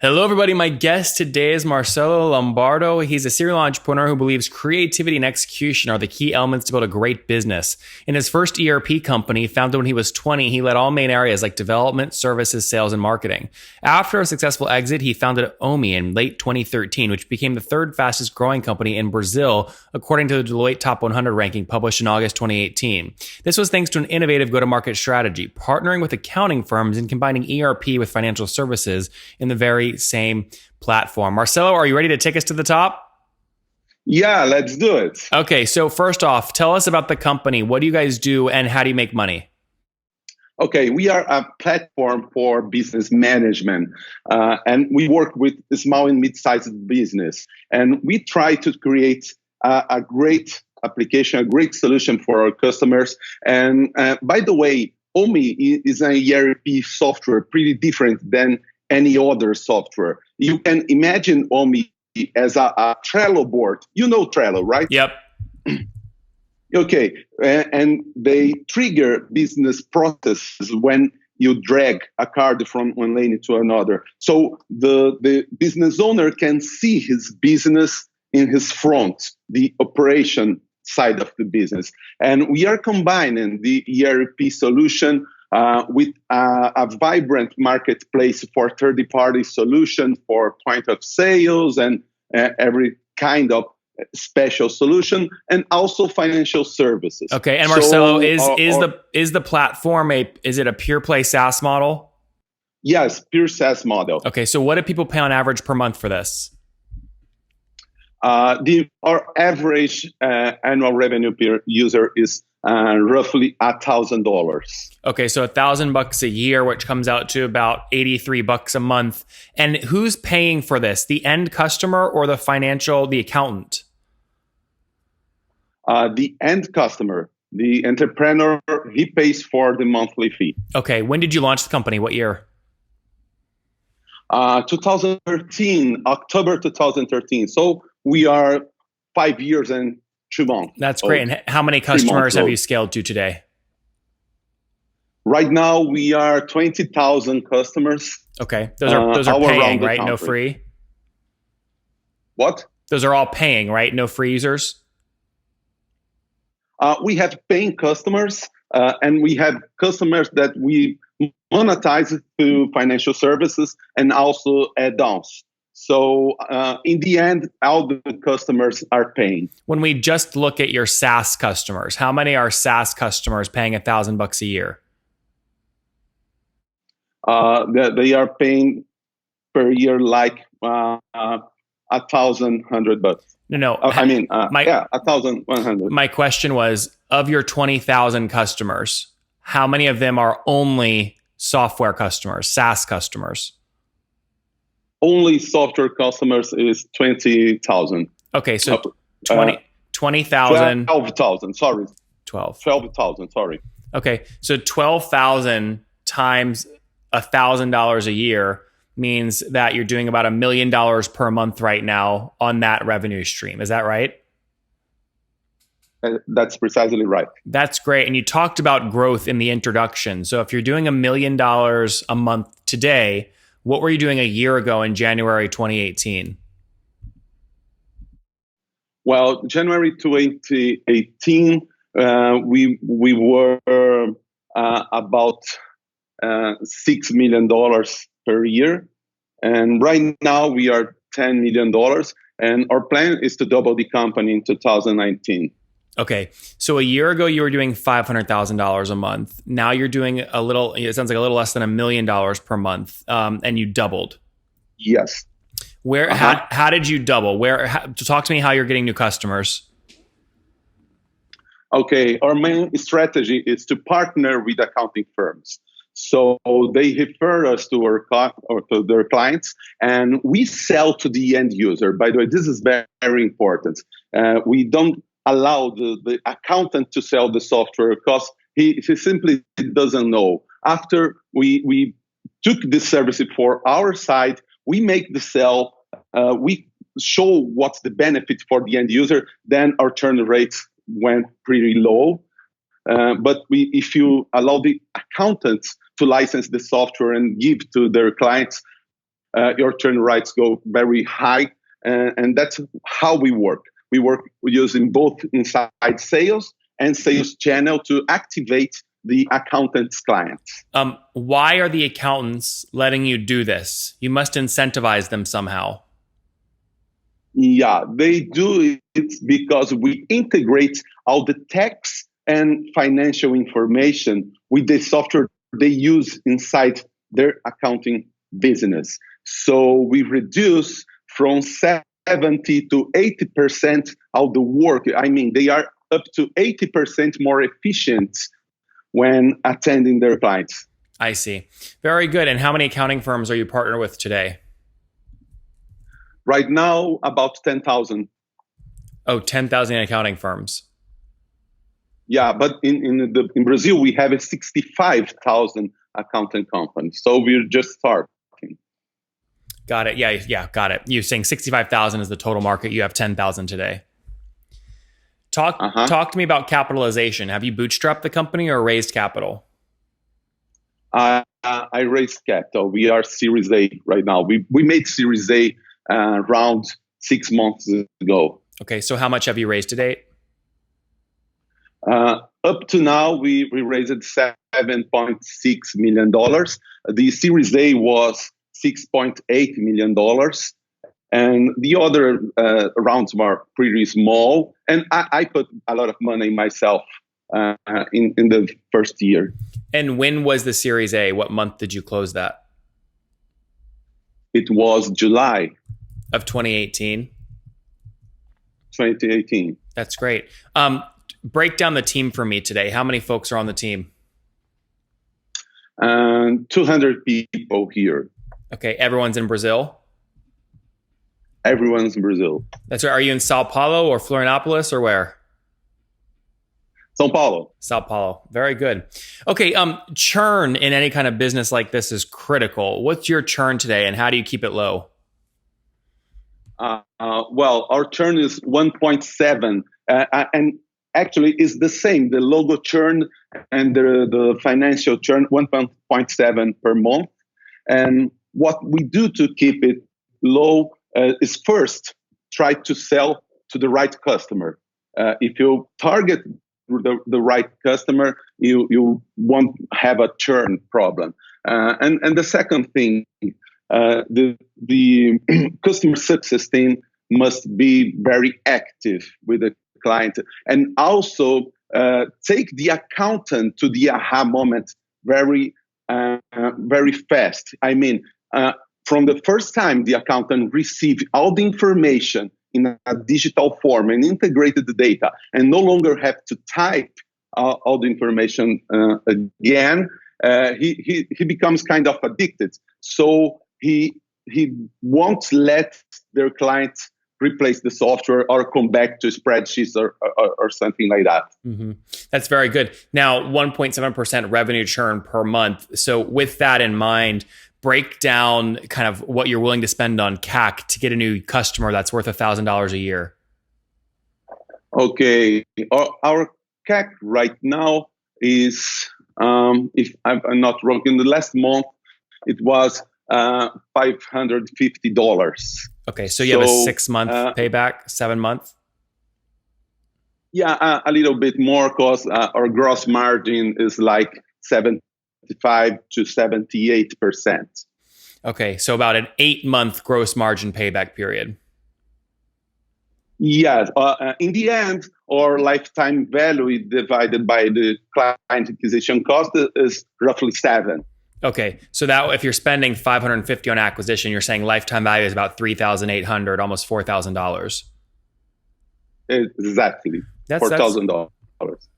Hello, everybody. My guest today is Marcelo Lombardo. He's a serial entrepreneur who believes creativity and execution are the key elements to build a great business. In his first ERP company, founded when he was 20, he led all main areas like development, services, sales, and marketing. After a successful exit, he founded Omie in late 2013, which became the third fastest growing company in Brazil, according to the Deloitte Top 100 ranking published in August 2018. This was thanks to an innovative go-to-market strategy, partnering with accounting firms and combining ERP with financial services in the very same platform. Marcelo, are you ready to take us to the top? Yeah, let's do it. Okay, so first off, tell us about the company. What do you guys do and how do you make money? Okay, we are a platform for business management, and we work with small and mid-sized business. And we try to create a great application, a great solution for our customers. And by the way, Omie is an ERP software pretty different than any other software. You can imagine Omie as a Trello board. You know Trello, right? Yep. Okay, and they trigger business processes when you drag a card from one lane to another. So the business owner can see his business in his front, the operation side of the business. And we are combining the ERP solution with a vibrant marketplace for third-party solutions for point of sales and every kind of special solution, and also financial services. Okay, and Marcelo, is the platform is it a pure play SaaS model? Yes, pure SaaS model. Okay, so what do people pay on average per month for this? Our average annual revenue per user is roughly $1,000. Okay, so $1,000 a year, which comes out to about $83 a month. And who's paying for this? The end customer or the accountant? The end customer, the entrepreneur, he pays for the monthly fee. Okay, when did you launch the company? What year? 2013, October 2013. So we are 5 years and 2 months. That's great. And how many customers have you scaled to today? Right now, we are 20,000 customers. Okay. Those are paying, right? No free? What? Those are all paying, right? No free users? We have paying customers, and we have customers that we monetize through financial services and also add-ons. So in the end, all the customers are paying. When we just look at your SaaS customers, how many are SaaS customers paying $1,000 a year? They are paying per year like $1,100. No. $1,100. My question was, of your 20,000 customers, how many of them are only software customers, SaaS customers? Only software customers is 20,000. Okay, so 20,000. 12,000, sorry. 12,000, sorry. Okay, so 12,000 times $1,000 a year means that you're doing about $1 million per month right now on that revenue stream. Is that right? That's precisely right. That's great. And you talked about growth in the introduction. So if you're doing $1 million a month today, what were you doing a year ago in January 2018? Well, January 2018, we were about $6 million per year. And right now we are $10 million. And our plan is to double the company in 2019. Okay. So a year ago, you were doing $500,000 a month. Now you're doing it sounds like a little less than $1 million per month. And you doubled. Yes. How did you double? Talk to me how you're getting new customers. Okay. Our main strategy is to partner with accounting firms. So they refer us to to their clients, and we sell to the end user. By the way, this is very, very important. We don't allow the accountant to sell the software because he simply doesn't know. After we took this service for our side, we make the sell, we show what's the benefit for the end user, then our churn rates went pretty low. But if you allow the accountants to license the software and give to their clients, your churn rates go very high. And that's how we work. We work using both inside sales and sales channel to activate the accountant's clients. Why are the accountants letting you do this? You must incentivize them somehow. Yeah, they do it because we integrate all the tax and financial information with the software they use inside their accounting business. So we reduce from 70 to 80% of the work. I mean, they are up to 80% more efficient when attending their clients. I see. Very good. And how many accounting firms are you partnered with today? Right now, about 10,000. Oh, 10,000 accounting firms. Yeah, but in Brazil, we have a 65,000 accounting companies. So we're just starting. Got it. Yeah, got it. You're saying 65,000 is the total market. You have 10,000 today. Talk to me about capitalization. Have you bootstrapped the company or raised capital? I raised capital. We are Series A right now. We made Series A around 6 months ago. Okay, so how much have you raised to date? Up to now, we raised $7.6 million. The Series A was $6.8 million. And the other rounds were pretty small. And I put a lot of money myself in the first year. And when was the Series A? What month did you close that? It was July. Of 2018? 2018. That's great. Break down the team for me today. How many folks are on the team? 200 people here. Okay, everyone's in Brazil? Everyone's in Brazil. That's right. Are you in Sao Paulo or Florianopolis or where? São Paulo. Sao Paulo. Very good. Okay, churn in any kind of business like this is critical. What's your churn today and how do you keep it low? Well, our churn is 1.7 and actually is the same. The logo churn and the financial churn, 1.7 per month. And what we do to keep it low is first try to sell to the right customer. If you target the right customer, you won't have a churn problem. And the second thing, the customer success team must be very active with the client and also take the accountant to the aha moment very fast. I mean, from the first time the accountant received all the information in a digital form and integrated the data and no longer have to type all the information again, he becomes kind of addicted. So he won't let their clients replace the software or come back to spreadsheets or something like that. Mm-hmm. That's very good. Now, 1.7% revenue churn per month. So with that in mind, break down kind of what you're willing to spend on CAC to get a new customer that's worth $1,000 a year. Okay. Our CAC right now is, if I'm not wrong, in the last month, it was $550. Okay, so you have a 6 month payback, 7 month? Yeah, a little bit more because our gross margin is like 75 to 78%. Okay, so about an 8 month gross margin payback period. Yes, in the end, our lifetime value divided by the client acquisition cost is roughly 7. Okay, so that if you're spending $550 on acquisition, you're saying lifetime value is about $3,800, almost $4,000. Exactly, $4,000.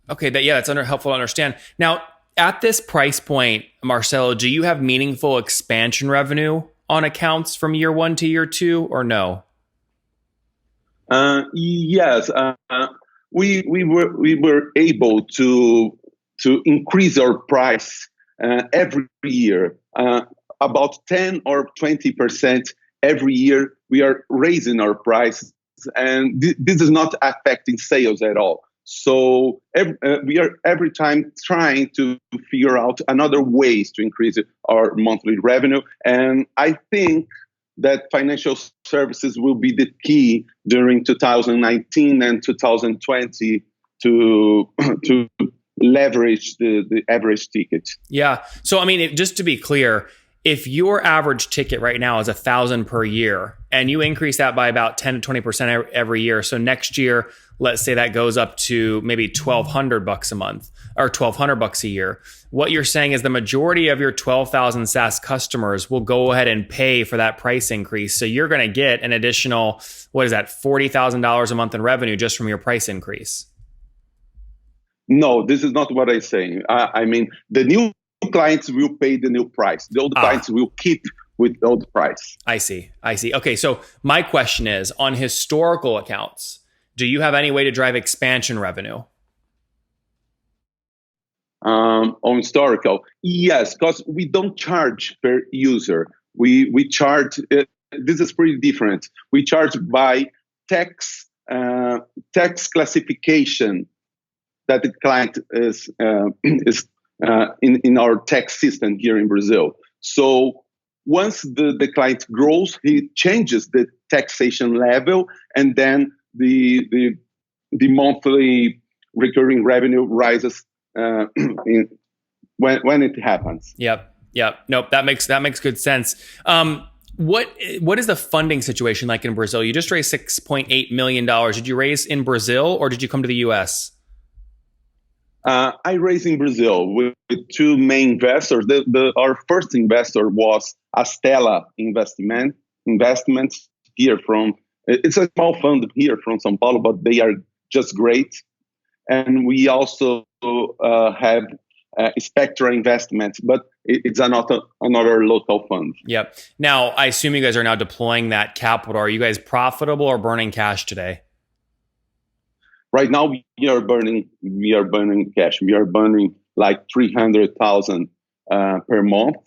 Okay, that's helpful to understand. Now, at this price point, Marcelo, do you have meaningful expansion revenue on accounts from year 1 to year 2, or no? Yes, we were able to increase our price every year, about 10 or 20% every year. We are raising our price, and this is not affecting sales at all. So we are every time trying to figure out another ways to increase our monthly revenue. And I think that financial services will be the key during 2019 and 2020 to to leverage the average ticket. Yeah. So, I mean, just to be clear, if your average ticket right now is 1,000 per year and you increase that by about 10 to 20% every year. So next year, let's say that goes up to maybe $1,200 a month or $1,200 a year. What you're saying is the majority of your 12,000 SaaS customers will go ahead and pay for that price increase. So you're going to get an additional, what is that, $40,000 a month in revenue just from your price increase. No, this is not what I'm saying. I mean, the new clients will pay the new price. The old clients will keep with the old price. I see. Okay, so my question is, on historical accounts, do you have any way to drive expansion revenue? On historical, yes, because we don't charge per user. We charge. This is pretty different. We charge by tax classification that the client is in our tax system here in Brazil. So once the client grows, he changes the taxation level, and then the monthly recurring revenue rises when it happens. Yep. Nope. That makes good sense. What is the funding situation like in Brazil? You just raised $6.8 million. Did you raise in Brazil or did you come to the US? I raised in Brazil with two main investors. Our first investor was Astella Investments here from, it's a small fund here from São Paulo, but they are just great. And we also have Spectra Investments, but it's another local fund. Yep. Now, I assume you guys are now deploying that capital. Are you guys profitable or burning cash today? Right now, we are burning cash. We are burning like 300,000 per month,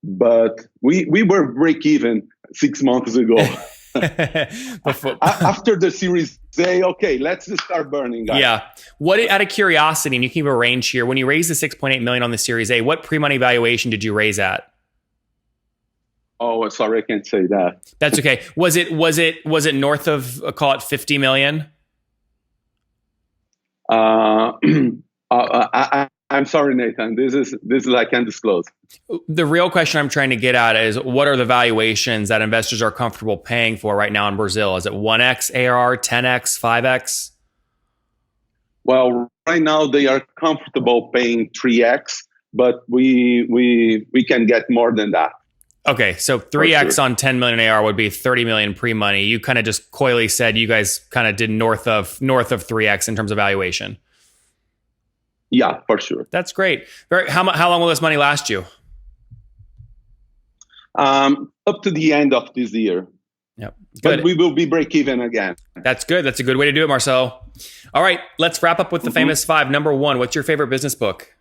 but we were break even 6 months ago. After the Series A, okay, let's just start burning, guys. Yeah. What, out of curiosity, and you can give a range here, when you raised the $6.8 million on the Series A, what pre-money valuation did you raise at? Oh, sorry, I can't say that. That's okay. Was it north of, call it 50 million? I'm sorry, Nathan. This is I can't disclose. The real question I'm trying to get at is, what are the valuations that investors are comfortable paying for right now in Brazil? Is it 1x ARR, 10x, 5x? Well, right now they are comfortable paying 3x, but we can get more than that. Okay, so 3x on 10 million ARR would be 30 million pre-money. You kind of just coyly said you guys kind of did north of 3x in terms of valuation. Yeah, for sure. That's great. How long will this money last you? Up to the end of this year. Yep. Good. But we will be break even again. That's good. That's a good way to do it, Marcelo. All right, let's wrap up with the famous five. Number one, what's your favorite business book?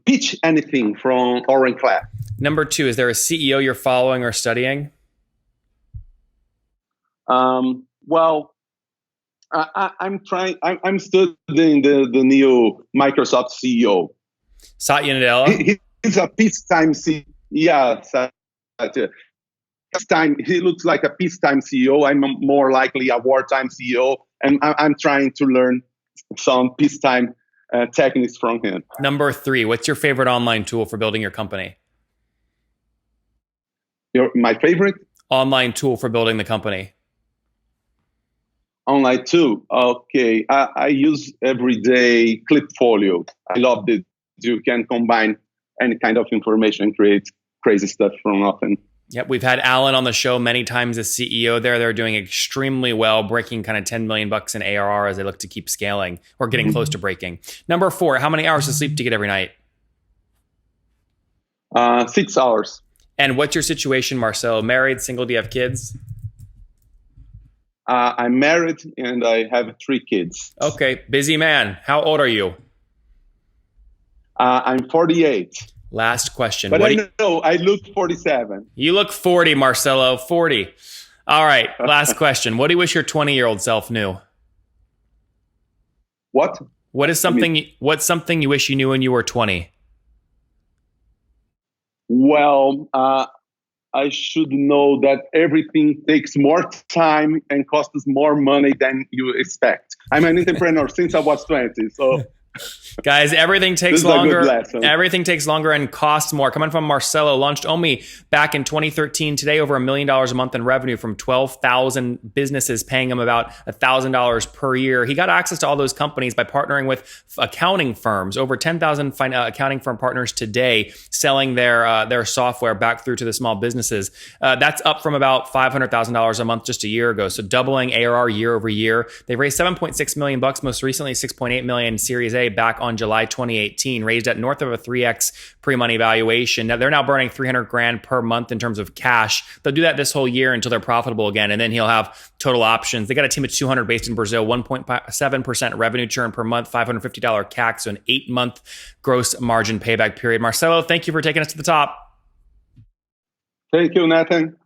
Pitch Anything from Oren Clapp. Number two, is there a CEO you're following or studying? Well, I'm studying the new Microsoft CEO. Satya Nadella? He's a peacetime CEO. Yeah, peacetime. He looks like a peacetime CEO. I'm more likely a wartime CEO, and I'm trying to learn some peacetime techniques from him. Number three, what's your favorite online tool for building your company? My favorite? Online tool for building the company. Online tool. Okay. I use every day Clipfolio. I love it. You can combine any kind of information and create crazy stuff from nothing. Yep, we've had Alan on the show many times as CEO there. They're doing extremely well, breaking kind of $10 million in ARR as they look to keep scaling or getting close to breaking. Number four, how many hours of sleep do you get every night? 6 hours. And what's your situation, Marcelo? Married, single, do you have kids? I'm married and I have 3 kids. Okay, busy man. How old are you? I'm 48. Last question. But I look 47. You look 40, Marcelo, 40. All right, last question. What do you wish your 20-year-old self knew? What? What's something you wish you knew when you were 20? Well, I should know that everything takes more time and costs more money than you expect. I'm an entrepreneur since I was 20, so guys, everything takes this is a good longer. lesson. Everything takes longer and costs more. Coming from Marcelo, launched Omie back in 2013. Today, over $1 million a month in revenue from 12,000 businesses, paying him about $1,000 per year. He got access to all those companies by partnering with accounting firms. Over 10,000 accounting firm partners today, selling their software back through to the small businesses. That's up from about $500,000 a month just a year ago. So doubling ARR year over year. They raised $7.6 million bucks, most recently $6.8 million Series A back on July 2018, raised at north of a 3x pre-money valuation. Now they're now burning 300 grand per month in terms of cash. They'll do that this whole year until they're profitable again, and then he'll have total options. They got a team of 200 based in Brazil, 1.7% revenue churn per month, $550 CAC, so an 8-month gross margin payback period. Marcelo, thank you for taking us to the top. Thank you, Nathan.